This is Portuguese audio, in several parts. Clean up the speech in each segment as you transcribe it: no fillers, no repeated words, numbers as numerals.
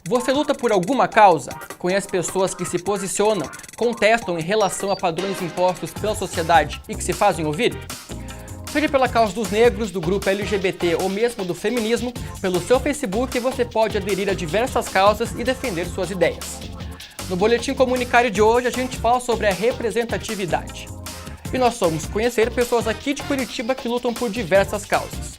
Você luta por alguma causa? Conhece pessoas que se posicionam, contestam em relação a padrões impostos pela sociedade e que se fazem ouvir? Seja pela causa dos negros, do grupo LGBT ou mesmo do feminismo, pelo seu Facebook você pode aderir a diversas causas e defender suas ideias. No Boletim Comunicário de hoje a gente fala sobre a representatividade. E nós vamos conhecer pessoas aqui de Curitiba que lutam por diversas causas.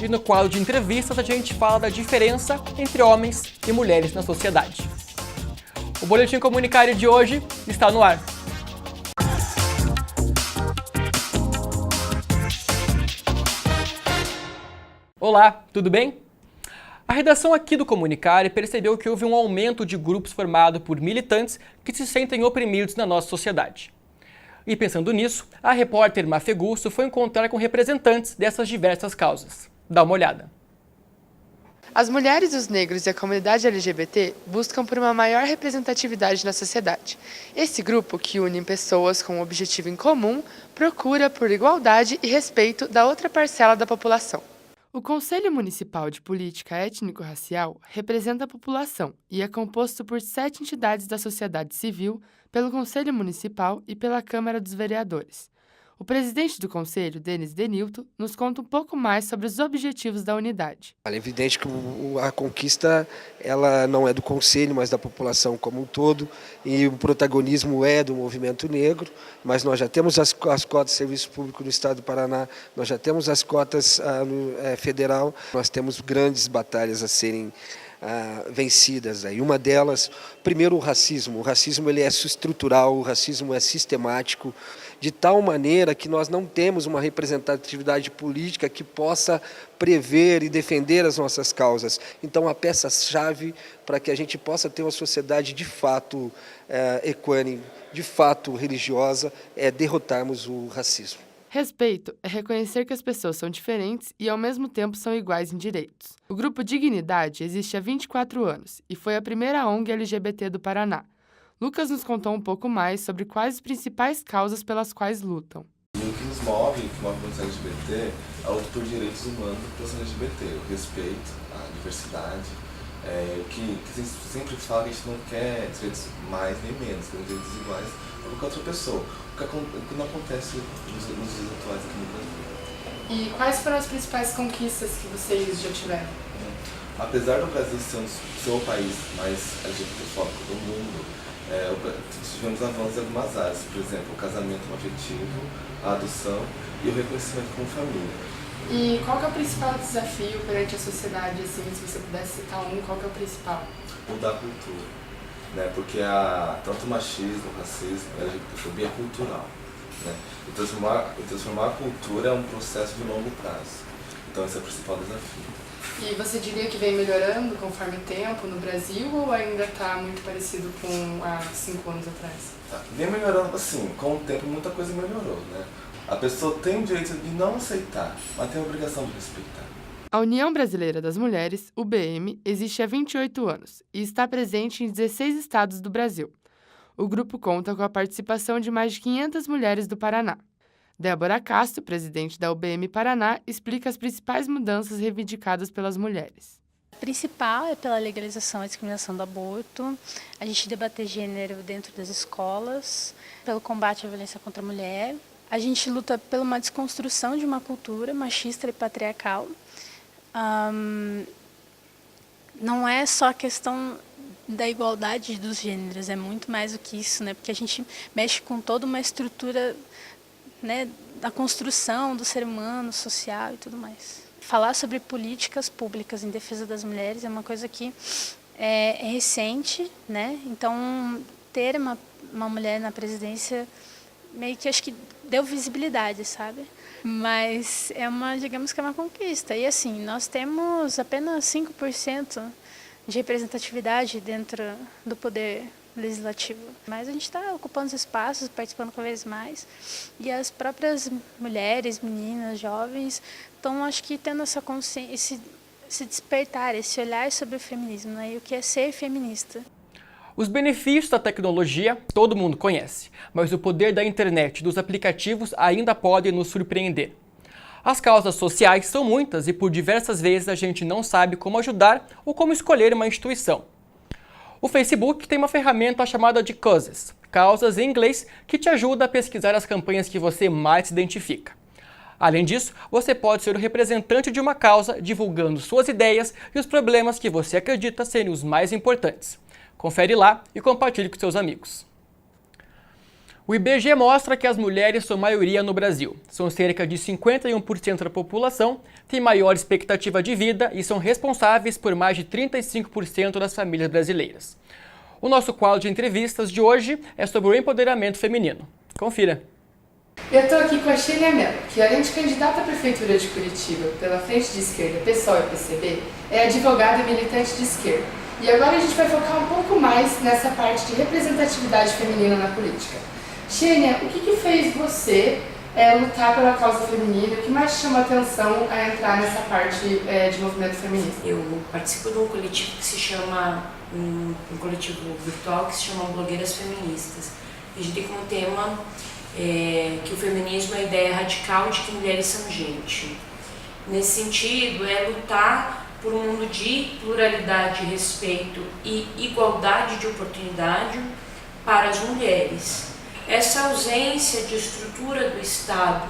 E no quadro de entrevistas a gente fala da diferença entre homens e mulheres na sociedade. O Boletim Comunicário de hoje está no ar. Olá, tudo bem? A redação aqui do Comunicário percebeu que houve um aumento de grupos formados por militantes que se sentem oprimidos na nossa sociedade. E pensando nisso, a repórter Mafegusso foi encontrar com representantes dessas diversas causas. Dá uma olhada. As mulheres, os negros e a comunidade LGBT buscam por uma maior representatividade na sociedade. Esse grupo, que une pessoas com um objetivo em comum, procura por igualdade e respeito da outra parcela da população. O Conselho Municipal de Política Étnico-Racial representa a população e é composto por 7 entidades da sociedade civil, pelo Conselho Municipal e pela Câmara dos Vereadores. O presidente do Conselho, Denis Denilton, nos conta um pouco mais sobre os objetivos da unidade. É evidente que a conquista ela não é do Conselho, mas da população como um todo, e o protagonismo é do movimento negro, mas nós já temos as cotas de serviço público no Estado do Paraná, nós já temos as cotas federal, nós temos grandes batalhas a serem vencidas. E uma delas, primeiro, o racismo. O racismo ele é estrutural, o racismo é sistemático, de tal maneira que nós não temos uma representatividade política que possa prever e defender as nossas causas. Então, a peça-chave para que a gente possa ter uma sociedade de fato equânime, de fato religiosa, é derrotarmos o racismo. Respeito é reconhecer que as pessoas são diferentes e, ao mesmo tempo, são iguais em direitos. O Grupo Dignidade existe há 24 anos e foi a primeira ONG LGBT do Paraná. Lucas nos contou um pouco mais sobre quais as principais causas pelas quais lutam. O que nos move, que move o LGBT, é a luta por direitos humanos da população LGBT, o respeito, a diversidade, o que sempre fala que a gente não quer direitos mais nem menos, queremos direitos iguais a qualquer outra pessoa, o que não acontece nos dias atuais aqui no Brasil. E quais foram as principais conquistas que vocês já tiveram? Apesar do Brasil ser o país mais LGBTfóbico do mundo, tivemos avanços em algumas áreas, por exemplo, o casamento afetivo, a adoção e o reconhecimento como família. E qual que é o principal desafio perante a sociedade, assim, se você pudesse citar qual que é o principal? Mudar a cultura, né? Porque tanto o machismo, o racismo, a LGBTfobia é cultural, né? E transformar a cultura é um processo de longo prazo, então esse é o principal desafio. E você diria que vem melhorando conforme o tempo no Brasil ou ainda está muito parecido com há 5 anos atrás? Vem melhorando, assim, com o tempo muita coisa melhorou, né? A pessoa tem o direito de não aceitar, mas tem a obrigação de respeitar. A União Brasileira das Mulheres, UBM, existe há 28 anos e está presente em 16 estados do Brasil. O grupo conta com a participação de mais de 500 mulheres do Paraná. Débora Castro, presidente da UBM Paraná, explica as principais mudanças reivindicadas pelas mulheres. A principal é pela legalização da discriminação do aborto, a gente debater gênero dentro das escolas, pelo combate à violência contra a mulher. A gente luta por uma desconstrução de uma cultura machista e patriarcal. Não é só a questão da igualdade dos gêneros, é muito mais do que isso, né? Porque a gente mexe com toda uma estrutura, né, da construção do ser humano, social e tudo mais. Falar sobre políticas públicas em defesa das mulheres é uma coisa que é recente, né? Então, ter uma mulher na presidência meio que acho que deu visibilidade, sabe? Mas digamos que é uma conquista. E assim, nós temos apenas 5% de representatividade dentro do poder legislativo. Mas a gente está ocupando os espaços, participando cada vez mais. E as próprias mulheres, meninas, jovens, estão, acho que, tendo essa consciência, esse despertar, esse olhar sobre o feminismo, né? E o que é ser feminista. Os benefícios da tecnologia todo mundo conhece, mas o poder da internet e dos aplicativos ainda pode nos surpreender. As causas sociais são muitas e por diversas vezes a gente não sabe como ajudar ou como escolher uma instituição. O Facebook tem uma ferramenta chamada de Causes, causas em inglês, que te ajuda a pesquisar as campanhas que você mais se identifica. Além disso, você pode ser o representante de uma causa, divulgando suas ideias e os problemas que você acredita serem os mais importantes. Confere lá e compartilhe com seus amigos. O IBGE mostra que as mulheres são maioria no Brasil. São cerca de 51% da população, têm maior expectativa de vida e são responsáveis por mais de 35% das famílias brasileiras. O nosso quadro de entrevistas de hoje é sobre o empoderamento feminino. Confira! Eu estou aqui com a Sheila Mello, que além de candidata à Prefeitura de Curitiba pela Frente de Esquerda, PSOL e PCB, é advogada e militante de esquerda. E agora a gente vai focar um pouco mais nessa parte de representatividade feminina na política. Sheila, o que fez você lutar pela causa feminina? O que mais te chamou a atenção a entrar nessa parte de movimento feminista? Eu participo de um coletivo que se chama, um coletivo virtual que se chama Blogueiras Feministas. A gente tem como tema que o feminismo é a ideia radical de que mulheres são gente. Nesse sentido, é lutar por um mundo de pluralidade, respeito e igualdade de oportunidade para as mulheres. Essa ausência de estrutura do Estado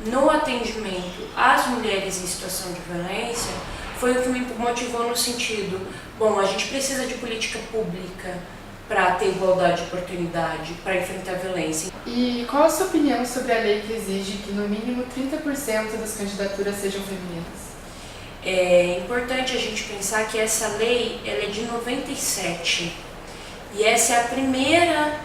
no atendimento às mulheres em situação de violência foi o que me motivou no sentido, bom, a gente precisa de política pública para ter igualdade de oportunidade, para enfrentar a violência. E qual a sua opinião sobre a lei que exige que no mínimo 30% das candidaturas sejam femininas? É importante a gente pensar que essa lei ela é de 97 e essa é a primeira,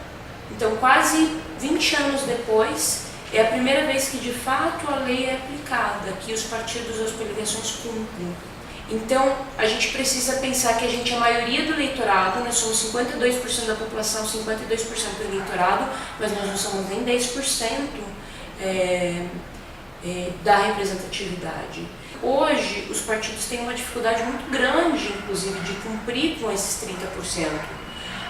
então quase 20 anos depois, é a primeira vez que de fato a lei é aplicada, que os partidos e as coligações cumprem. Então, a gente precisa pensar que a gente é a maioria do eleitorado, nós somos 52% da população, 52% do eleitorado, mas nós não somos nem 10% da representatividade. Hoje, os partidos têm uma dificuldade muito grande, inclusive, de cumprir com esses 30%.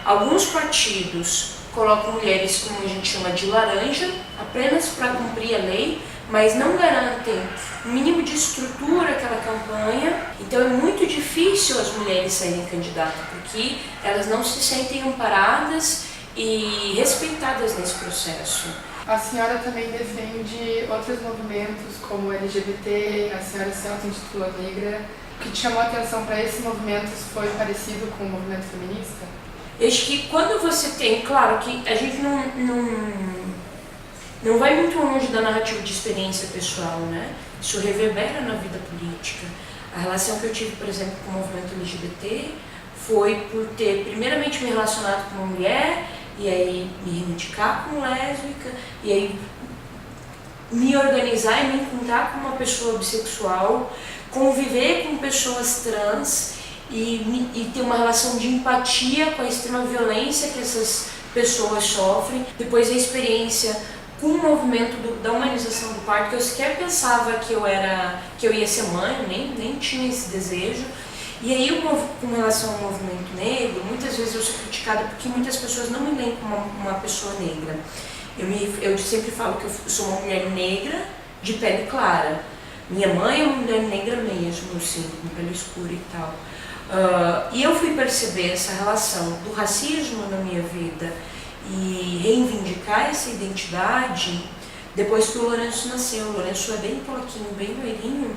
Alguns partidos colocam mulheres, como a gente chama de laranja, apenas para cumprir a lei, mas não garantem o mínimo de estrutura àquela campanha. Então é muito difícil as mulheres saírem candidatas, porque elas não se sentem amparadas e respeitadas nesse processo. A senhora também defende outros movimentos como o LGBT, a senhora se auto-intitula negra. O que te chamou a atenção para esses movimentos foi parecido com o movimento feminista? Eu acho que quando você tem, claro que a gente não vai muito longe da narrativa de experiência pessoal, né? Isso reverbera na vida política. A relação que eu tive, por exemplo, com o movimento LGBT foi por ter primeiramente me relacionado com uma mulher e aí me reivindicar como lésbica e aí me organizar e me encontrar com uma pessoa bissexual, conviver com pessoas trans e ter uma relação de empatia com a extrema violência que essas pessoas sofrem. Depois a experiência com o movimento da humanização do parto, que eu sequer pensava que eu ia ser mãe, nem tinha esse desejo. E aí, com relação ao movimento negro, muitas vezes eu sou criticada porque muitas pessoas não me veem como uma pessoa negra. Eu sempre falo que eu sou uma mulher negra de pele clara. Minha mãe é uma mulher negra mesmo, assim, com pele escura e tal. E eu fui perceber essa relação do racismo na minha vida e reivindicar essa identidade depois que o Lourenço nasceu. O Lourenço é bem polaquinho, bem loirinho,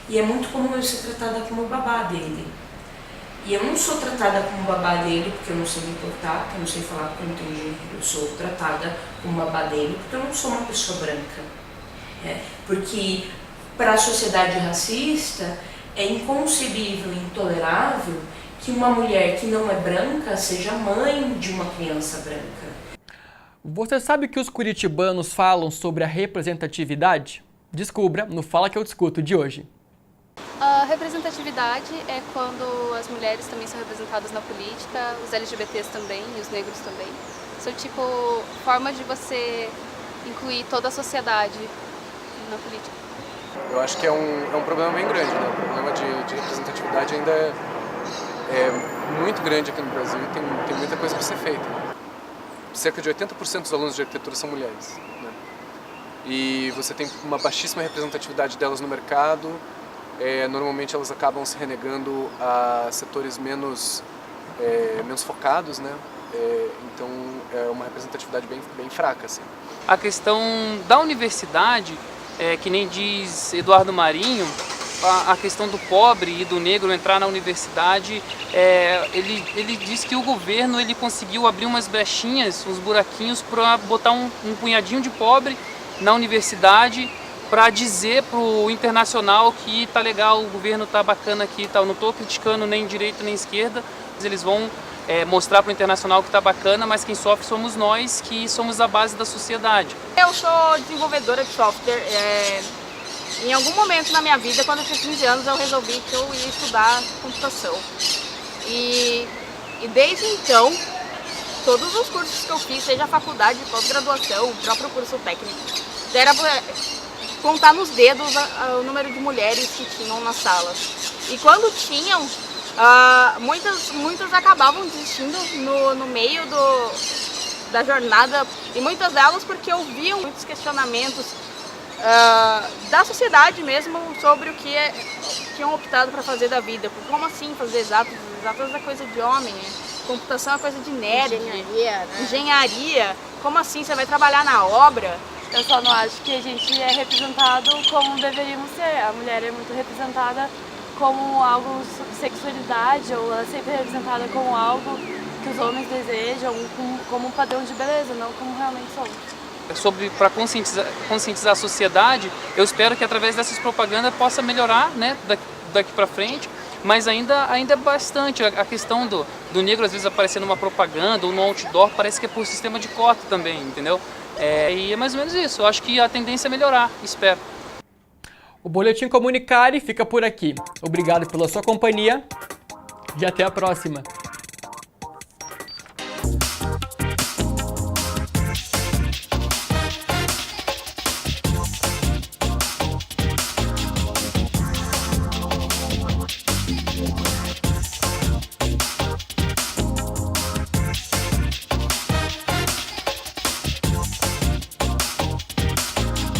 e é muito comum eu ser tratada como babá dele. E eu não sou tratada como babá dele porque eu não sei me portar, porque eu não sei falar, porque eu não tenho gênero. Eu sou tratada como babá dele porque eu não sou uma pessoa branca. Porque para a sociedade racista é inconcebível e intolerável que uma mulher que não é branca seja mãe de uma criança branca. Você sabe o que os curitibanos falam sobre a representatividade? Descubra no Fala Que Eu Discuto de hoje. A representatividade é quando as mulheres também são representadas na política, os LGBTs também e os negros também. São tipo forma de você incluir toda a sociedade na política. Eu acho que é um problema bem grande, né? O problema de representatividade ainda é muito grande aqui no Brasil e tem muita coisa para ser feita. Cerca de 80% dos alunos de arquitetura são mulheres, né? E você tem uma baixíssima representatividade delas no mercado. Normalmente elas acabam se renegando a setores menos menos focados, né? Então é uma representatividade bem fraca, assim. A questão da universidade, que nem diz Eduardo Marinho, a questão do pobre e do negro entrar na universidade, ele diz que o governo ele conseguiu abrir umas brechinhas, uns buraquinhos para botar um punhadinho de pobre na universidade para dizer para o internacional que tá legal, o governo tá bacana aqui e tal. Não estou criticando nem direita nem esquerda, mas eles vão mostrar para o internacional que tá bacana, mas quem sofre somos nós, que somos a base da sociedade. Eu sou desenvolvedora de software. Em algum momento na minha vida, quando eu tinha 15 anos, eu resolvi que eu ia estudar computação. E desde então, todos os cursos que eu fiz, seja a faculdade, pós-graduação, o próprio curso técnico, era para contar nos dedos o número de mulheres que tinham nas salas. E quando tinham, muitas acabavam desistindo no meio da jornada, e muitas delas porque ouviam muitos questionamentos da sociedade mesmo sobre o que tinham optado para fazer da vida. Como assim fazer exatas? Exatas é coisa de homem, computação é coisa de nerd, engenharia. Como assim você vai trabalhar na obra? Eu só não acho que a gente é representado como deveríamos ser. A mulher é muito representada como algo de sexualidade, ou ela é sempre representada como algo que os homens desejam, como um padrão de beleza, não como realmente somos. Para conscientizar a sociedade, eu espero que através dessas propagandas possa melhorar, né, daqui para frente, mas ainda é bastante. A questão do negro às vezes aparecer numa propaganda ou no outdoor parece que é por sistema de cota também, entendeu? E é mais ou menos isso, eu acho que a tendência é melhorar, espero. O Boletim Comunicare fica por aqui. Obrigado pela sua companhia e até a próxima.